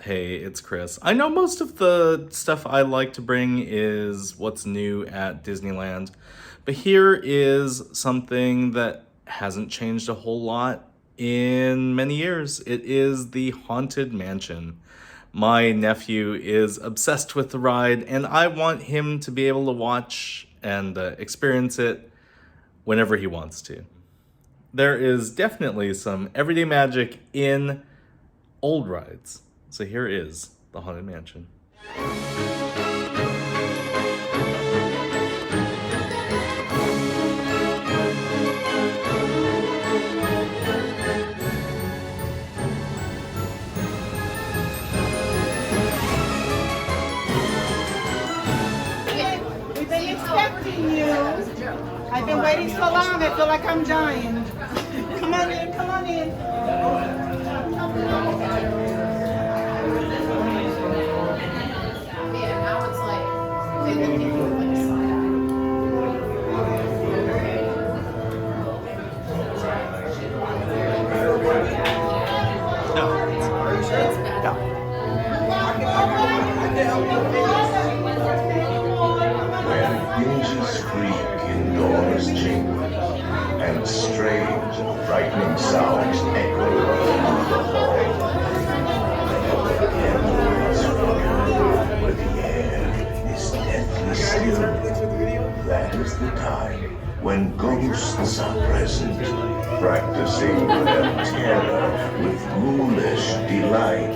Hey, it's Chris. I know most of the stuff I like to bring is what's new at Disneyland, but here is something that hasn't changed a whole lot in many years. It is the Haunted Mansion. My nephew is obsessed with the ride, and I want him to be able to watch and experience it whenever he wants to. There is definitely some everyday magic in old rides. So here is the Haunted Mansion. We've been expecting you. I've been waiting so long, I feel like I'm dying. Come on in, come on in. Yeah, now it's like they look at you like a side No. Are you sure it's bad? When hinges creak in doors jingle, and strange, frightening sounds echo through the hall. Candles flicker where the air is deathly still. That is the time when ghosts are present, practicing their terror with ghoulish delight.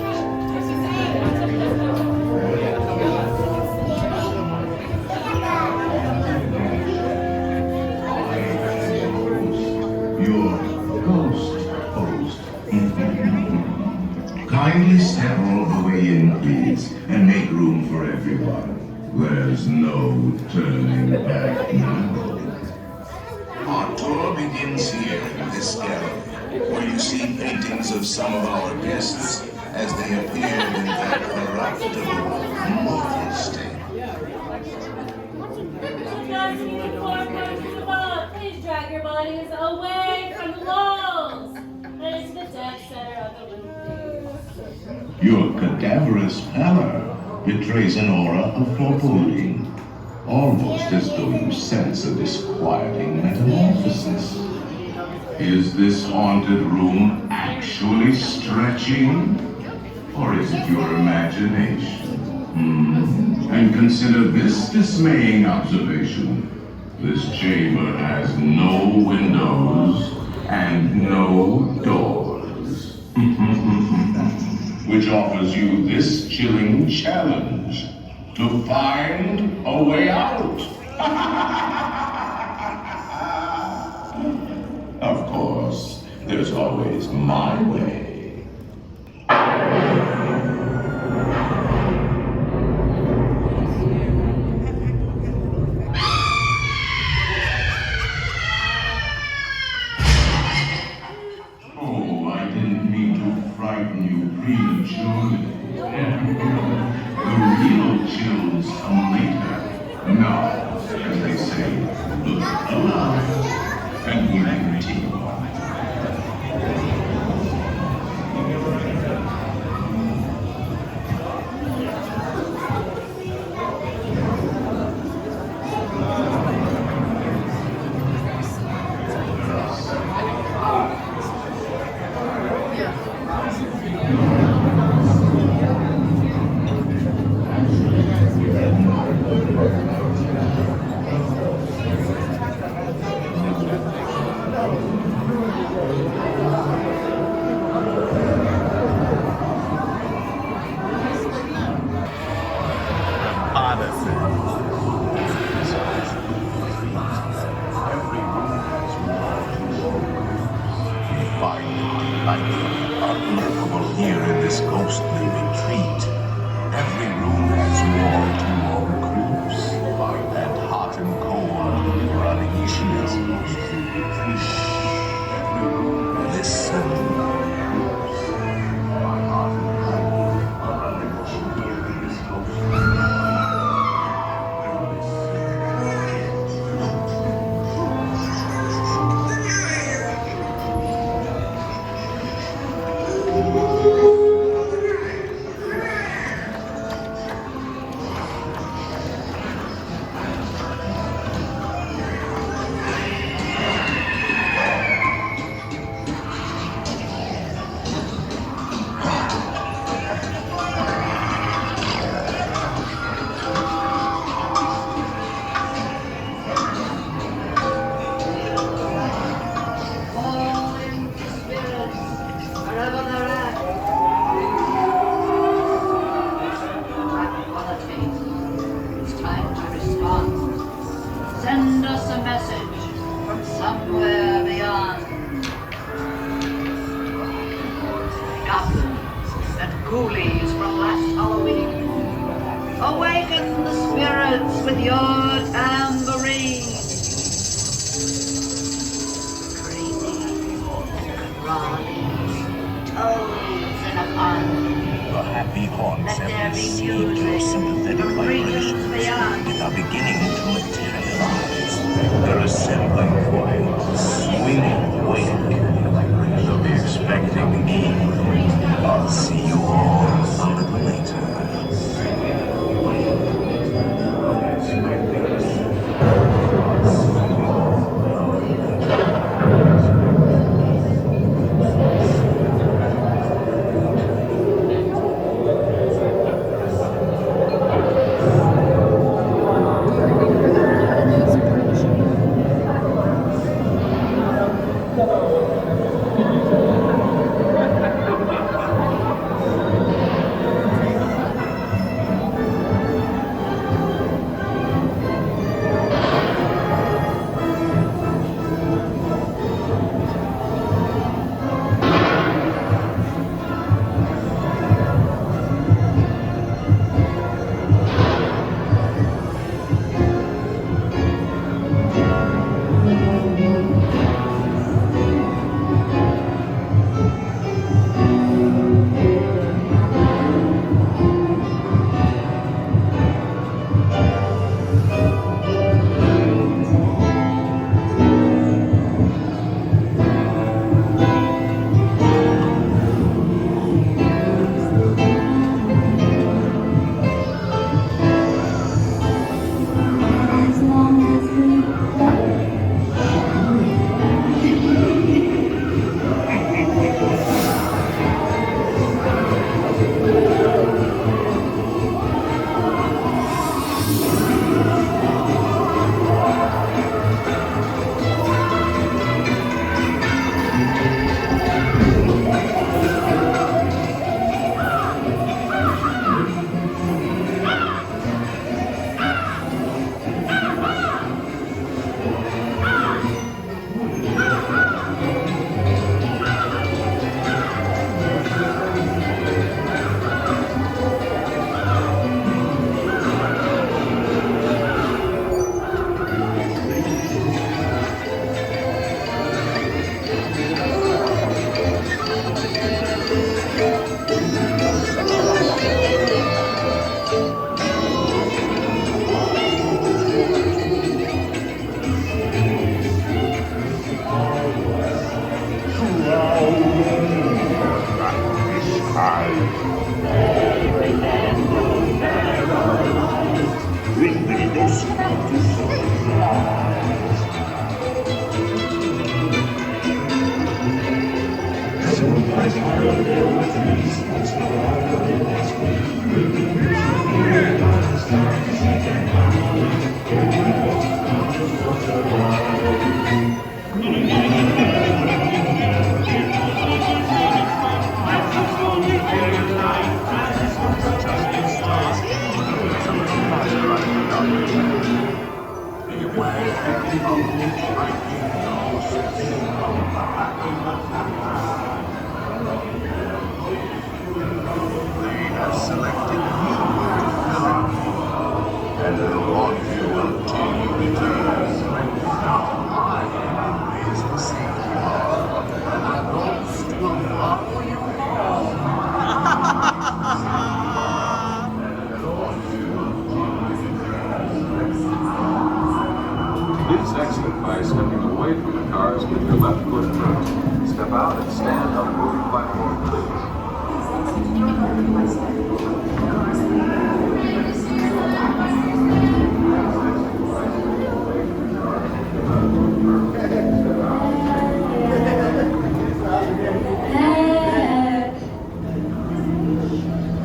Your ghost host. Kindly step all the way in, please, and make room for everyone. There's no turning back now. Our tour begins here in this gallery, where you see paintings of some of our guests as they appeared in their corruptible, mortal state. Please drag your bodies away from the walls and into the dead center of the room. Your cadaverous pallor betrays an aura of foreboding, almost as though you sense a disquieting metamorphosis. Is this haunted room actually stretching? Or is it your imagination? And consider this dismaying observation. This chamber has no windows and no doors. Which offers you this chilling challenge to find a way out. Of course, there's always my way. Oh, I didn't mean to frighten you prematurely. The real chills come later. Now, as they say, look alive, and we'll continue on. Unmovable here in this ghostly retreat. Every room has wall-to-wall groups, and hot and cold running chills. Every room, listen. My hot and cold running chills in this ghostly unrulies from last Halloween. Awaken the spirits with your tambourine. Creepy, crawlies, toads in a pond. The happy haunts Let have there be received your music sympathetic from regions vibrations beyond. and are beginning to materialize. They're assembling for a swinging wake. They'll be expecting me. I'll see you all a little later. Please exit by stepping away from the cars with your left foot first. Step out and stand on the moving platform, please.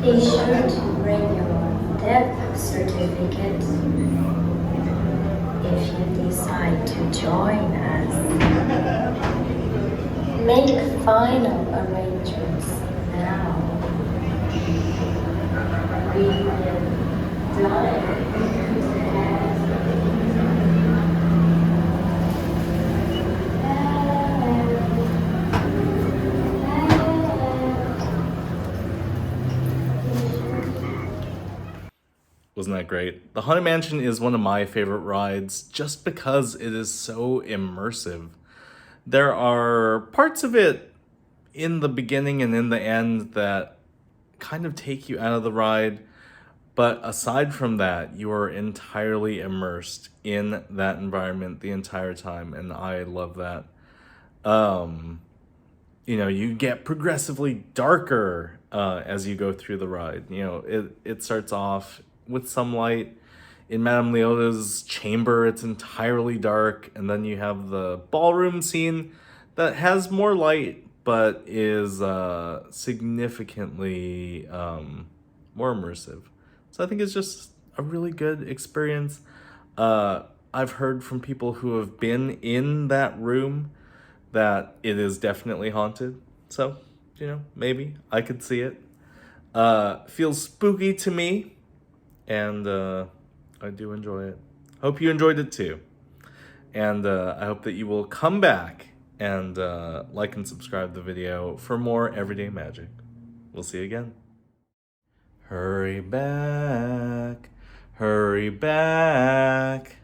Be sure to bring your death certificate if you decide to join us. Make final arrangements now. We will die. Wasn't that great? The Haunted Mansion is one of my favorite rides just because it is so immersive. There are parts of it in the beginning and in the end that kind of take you out of the ride, but aside from that, you are entirely immersed in that environment the entire time, and I love that. You know, you get progressively darker as you go through the ride. You know, it starts off with some light. In Madame Leota's chamber, it's entirely dark, and then you have the ballroom scene that has more light, but is significantly more immersive. So I think it's just a really good experience. I've heard from people who have been in that room that it is definitely haunted. So, you know, maybe I could see it. Feels spooky to me, and I do enjoy it. Hope you enjoyed it too. And I hope that you will come back and like and subscribe the video for more everyday magic. We'll see you again. Hurry back, hurry back.